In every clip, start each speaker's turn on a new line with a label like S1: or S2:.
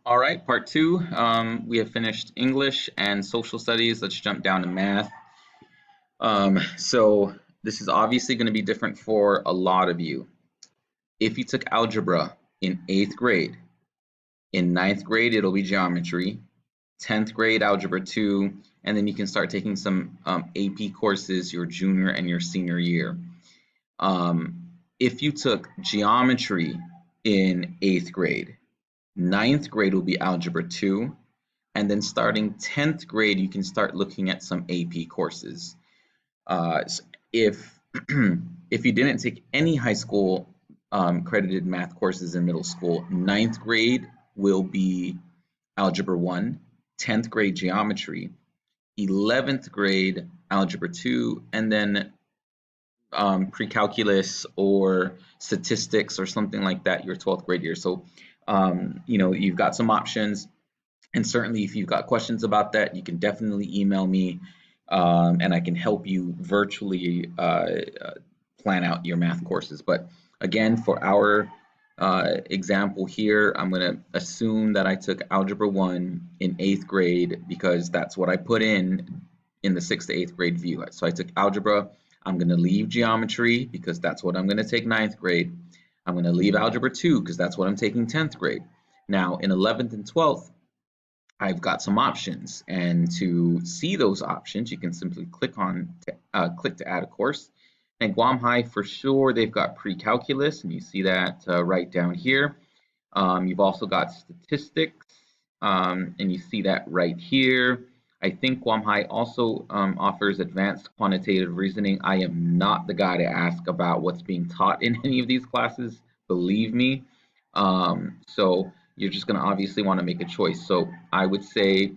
S1: All right, part two. We have finished English and social studies. Let's jump down to math. So this is obviously going to be different for a lot of you. If you took algebra in 8th grade, in ninth grade it'll be geometry, 10th grade algebra 2, and then you can start taking some AP courses your junior and your senior year. If you took geometry in 8th grade, ninth grade will be algebra 2, and then starting 10th grade you can start looking at some AP courses. If if you didn't take any high school credited math courses in middle school, ninth grade will be algebra 1, 10th grade geometry, 11th grade algebra 2, and then pre-calculus or statistics or something like that your 12th grade year. So you've got some options, and certainly if you've got questions about that, you can definitely email me, and I can help you virtually plan out your math courses. But again, for our example here, I'm going to assume that I took algebra 1 in 8th grade because that's what I put in the 6th to 8th grade view. So I took algebra. I'm going to leave geometry because that's what I'm going to take 9th grade. I'm going to leave algebra 2 because that's what I'm taking 10th grade. Now in 11th and 12th, I've got some options, and to see those options, you can simply click to add a course. And Guam High, for sure, they've got pre-calculus, and you see that right down here. You've also got statistics, and you see that right here. I think Guam High also offers advanced quantitative reasoning. I am not the guy to ask about what's being taught in any of these classes, believe me. So you're just going to obviously want to make a choice. So I would say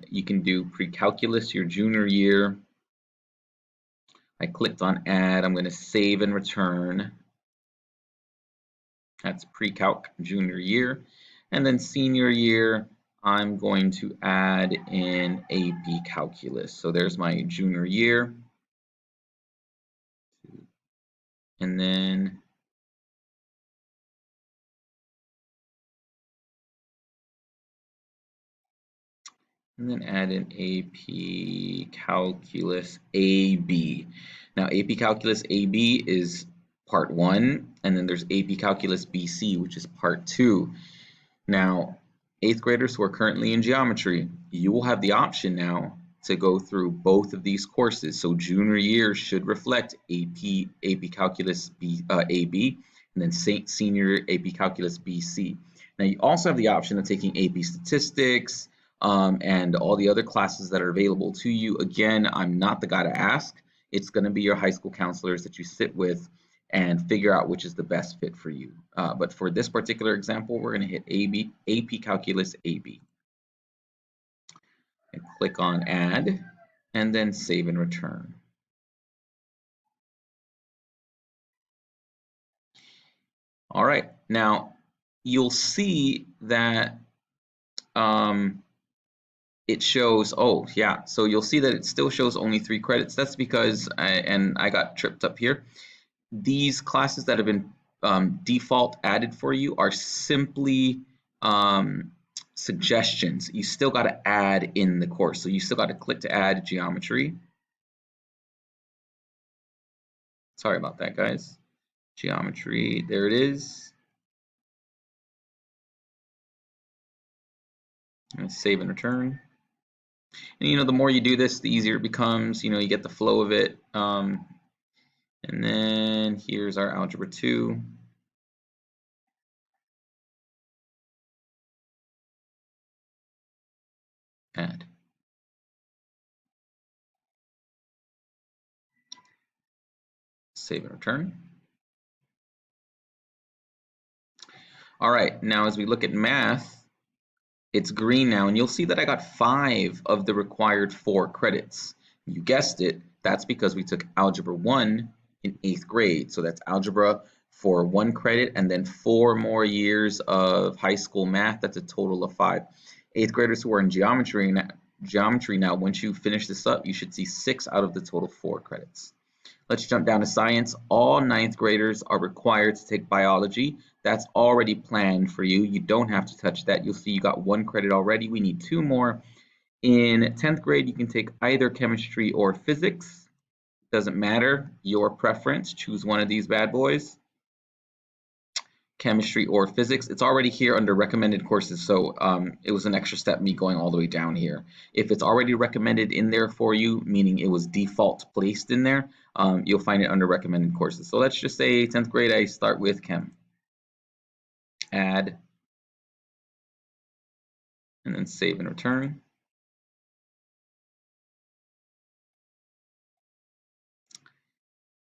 S1: you can do pre-calculus your junior year. I clicked on add. I'm going to save and return. That's pre-calc junior year. And then senior year, I'm going to add in AP calculus. So there's my junior year. And then add in AP Calculus AB. Now, AP Calculus AB is part 1, and then there's AP Calculus BC, which is part 2. Now, 8th graders who are currently in geometry, you will have the option now to go through both of these courses. So junior year should reflect AP Calculus AB, and then senior AP Calculus BC. Now, you also have the option of taking AP Statistics, and all the other classes that are available to you. Again, I'm not the guy to ask. It's going to be your high school counselors that you sit with and figure out which is the best fit for you. But for this particular example, we're going to hit AP Calculus AB. And click on Add, and then Save and Return. All right, now you'll see that it shows, oh yeah, so you'll see that it still shows only 3 credits. That's because, I got tripped up here. These classes that have been default added for you are simply suggestions. You still got to add in the course. So you still got to click to add geometry. Sorry about that, guys. Geometry, there it is. And save and return. And the more you do this, the easier it becomes. You get the flow of it. And then here's our algebra 2. Add. Save and return. All right, now as we look at math, it's green now, and you'll see that I got 5 of the required 4 credits. You guessed it, that's because we took Algebra 1 in 8th grade. So that's algebra for 1 credit, and then 4 more years of high school math. That's a total of 5. 8th graders who are in geometry now, once you finish this up, you should see 6 out of the total 4 credits. Let's jump down to science. All ninth graders are required to take biology. That's already planned for you. You don't have to touch that. You'll see you got 1 credit already. We need 2 more. In 10th grade, you can take either chemistry or physics. Doesn't matter, your preference. Choose one of these bad boys. Chemistry or physics. It's already here under recommended courses, so it was an extra step me going all the way down here. If it's already recommended in there for you, meaning it was default placed in there, you'll find it under recommended courses. So let's just say 10th grade, I start with chem. Add, and then save and return.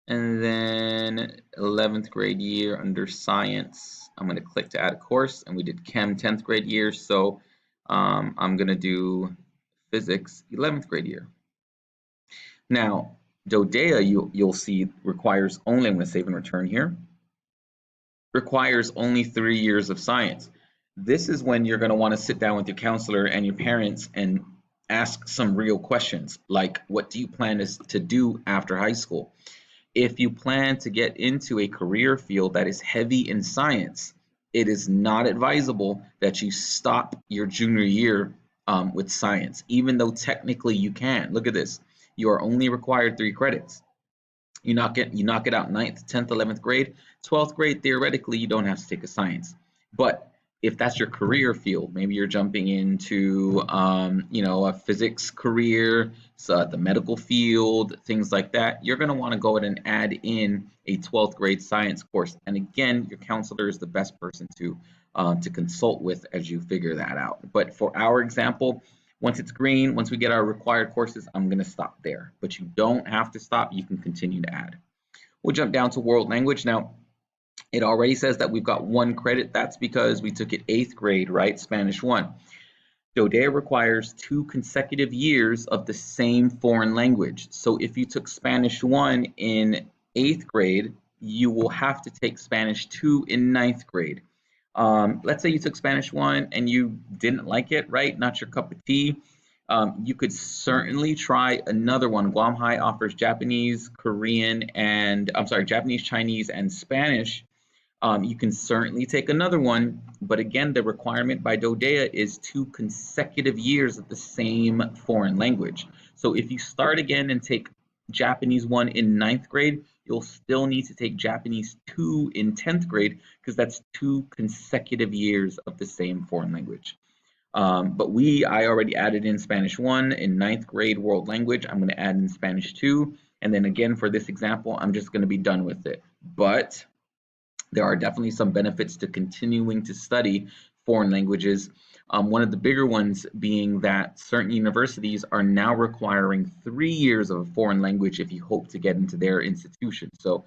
S1: And then 11th grade year under science, I'm going to click to add a course, and we did chem 10th grade year, so I'm going to do physics 11th grade year. Now, DODEA, you'll see, requires only, I'm going to save and return here, requires only 3 years of science. This is when you're going to want to sit down with your counselor and your parents and ask some real questions, like what do you plan to do after high school? If you plan to get into a career field that is heavy in science, it is not advisable that you stop your junior year with science, even though technically you can. Look at this. You are only required 3 credits. You knock it out 9th, 10th, 11th grade. 12th grade, theoretically, you don't have to take a science. But if that's your career field, maybe you're jumping into a physics career, so the medical field, things like that, you're going to want to go ahead and add in a 12th grade science course. And again, your counselor is the best person to consult with as you figure that out. But for our example, once it's green, once we get our required courses, I'm going to stop there. But you don't have to stop. You can continue to add. We'll jump down to world language. Now, it already says that we've got 1 credit. That's because we took it 8th grade, right? Spanish 1. DODEA requires 2 consecutive years of the same foreign language. So if you took Spanish 1 in 8th grade, you will have to take Spanish 2 in 9th grade. Let's say you took Spanish 1 and you didn't like it, right? Not your cup of tea. You could certainly try another one. Guam High offers Japanese, Korean, and Japanese, Chinese, and Spanish. You can certainly take another one, but again, the requirement by DODEA is 2 consecutive years of the same foreign language. So if you start again and take Japanese 1 in 9th grade, you'll still need to take Japanese 2 in 10th grade because that's 2 consecutive years of the same foreign language. But I already added in Spanish 1 in 9th grade world language. I'm going to add in Spanish 2. And then again, for this example, I'm just going to be done with it. But there are definitely some benefits to continuing to study foreign languages. One of the bigger ones being that certain universities are now requiring 3 years of a foreign language if you hope to get into their institution. So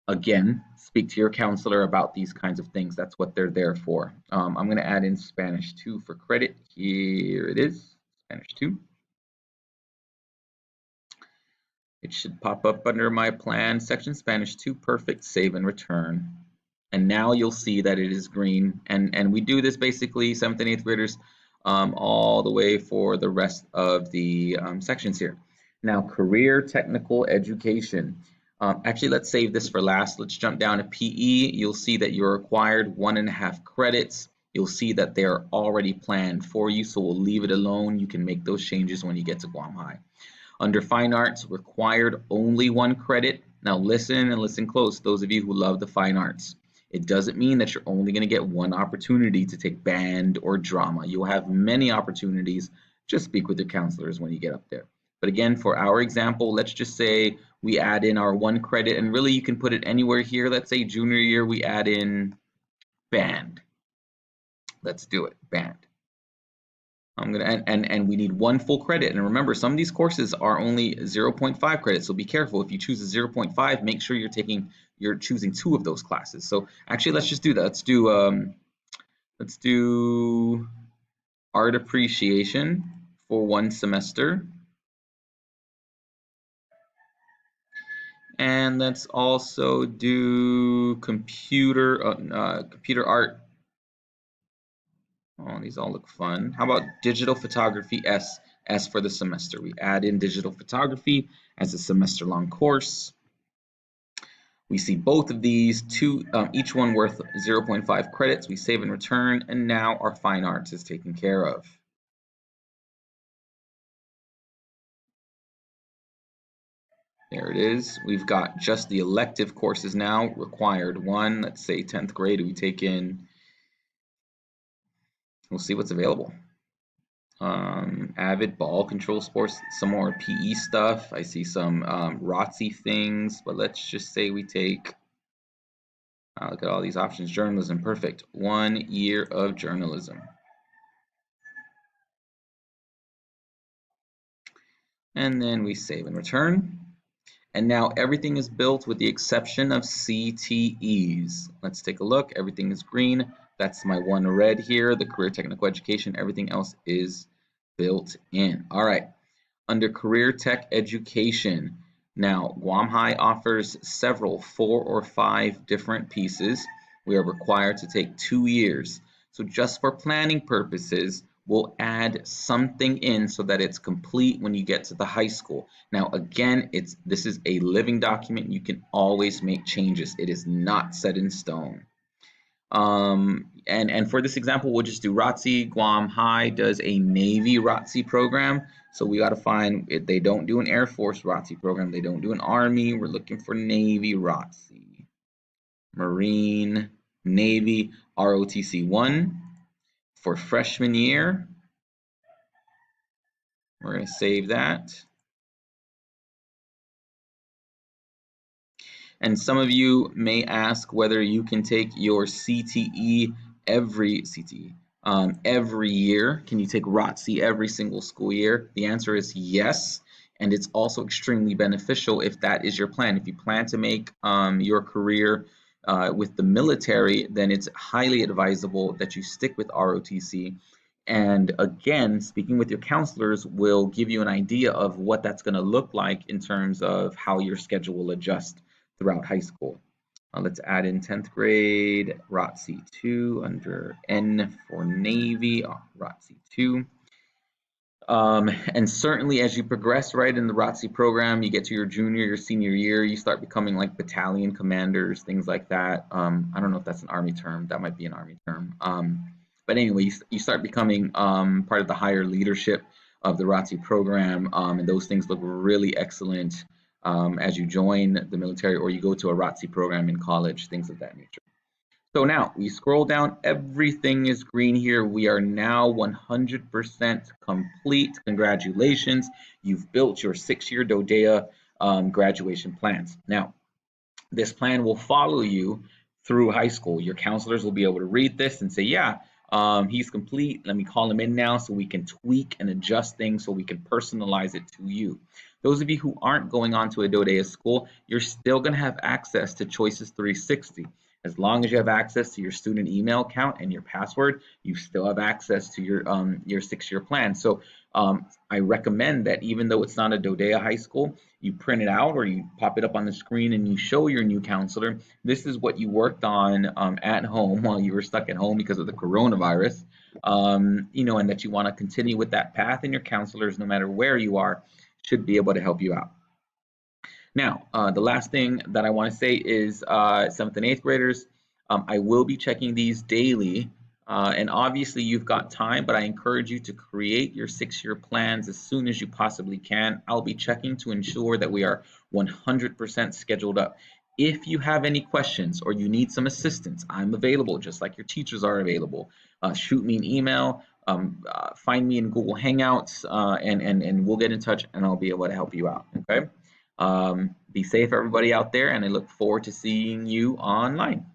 S1: again, speak to your counselor about these kinds of things. That's what they're there for. I'm going to add in Spanish 2 for credit. Here it is, Spanish 2. It should pop up under my plan section, Spanish 2, perfect, save and return. And now you'll see that it is green. And we do this basically 7th and 8th graders all the way for the rest of the sections here. Now, career technical education. Actually, let's save this for last. Let's jump down to PE. You'll see that you're required 1.5 credits. You'll see that they're already planned for you, so we'll leave it alone. You can make those changes when you get to Guam High. Under Fine Arts, required only 1 credit. Now listen and listen close, those of you who love the fine arts. It doesn't mean that you're only going to get 1 opportunity to take band or drama. You'll have many opportunities. Just speak with your counselors when you get up there. But again, for our example, let's just say we add in our 1 credit, and really you can put it anywhere here. Let's say junior year, we add in band. Let's do it, band. I'm gonna and we need 1 full credit. And remember, some of these courses are only 0.5 credits, so be careful. If you choose a 0.5, make sure you're choosing 2 of those classes. So actually, let's just do that. Let's do art appreciation for 1 semester. And let's also do computer art. Oh, these all look fun. How about digital photography S for the semester? We add in digital photography as a semester-long course. We see both of these, each one worth 0.5 credits. We save and return, and now our fine arts is taken care of. There it is. We've got just the elective courses now, required 1. Let's say 10th grade, we take in, we'll see what's available. Avid ball control sports, some more PE stuff. I see some ROTC things, but let's just say we take, look at all these options. Journalism, perfect. 1 year of journalism. And then we save and return. And now everything is built with the exception of CTEs. Let's take a look. Everything is green. That's my one red here, the career technical education. Everything else is built in. All right. Under career tech education, now Guam High offers several 4 or 5 different pieces. We are required to take 2 years. So just for planning purposes, we'll add something in so that it's complete when you get to the high school. Now again, this is a living document. You can always make changes. It is not set in stone. And for this example, we'll just do ROTC. Guam High does a Navy ROTC program. So we got to find, if they don't do an Air Force ROTC program, they don't do an Army, we're looking for Navy ROTC. Marine, Navy, ROTC 1 for freshman year. We're going to save that. And some of you may ask whether you can take your CTE every year. Can you take ROTC every single school year? The answer is yes. And it's also extremely beneficial if that is your plan. If you plan to make your career with the military, then it's highly advisable that you stick with ROTC. And again, speaking with your counselors will give you an idea of what that's going to look like in terms of how your schedule will adjust throughout high school. Let's add in 10th grade, ROTC 2 under N for Navy, ROTC 2. And certainly as you progress right in the ROTC program, you get to your junior, your senior year, you start becoming like battalion commanders, things like that. I don't know if that's an Army term. That might be an Army term. But anyway, you start becoming part of the higher leadership of the ROTC program, and those things look really excellent as you join the military or you go to a ROTC program in college, things of that nature. So now we scroll down, everything is green here. We are now 100% complete. Congratulations, you've built your 6-year DODEA graduation plans. Now, this plan will follow you through high school. Your counselors will be able to read this and say, yeah, he's complete. Let me call him in now so we can tweak and adjust things so we can personalize it to you. Those of you who aren't going on to a DODEA school, you're still going to have access to Choices 360. As long as you have access to your student email account and your password, you still have access to your 6-year plan. So I recommend that even though it's not a DODEA high school, you print it out or you pop it up on the screen and you show your new counselor, this is what you worked on at home while you were stuck at home because of the coronavirus, and that you want to continue with that path, and your counselors, no matter where you are, should be able to help you out. Now, the last thing that I want to say is 7th and 8th graders, I will be checking these daily, and obviously you've got time, but I encourage you to create your 6-year plans as soon as you possibly can. I'll be checking to ensure that we are 100% scheduled up. If you have any questions or you need some assistance, I'm available just like your teachers are available. Shoot me an email, find me in Google Hangouts, and we'll get in touch and I'll be able to help you out, okay? Be safe, everybody out there, and I look forward to seeing you online.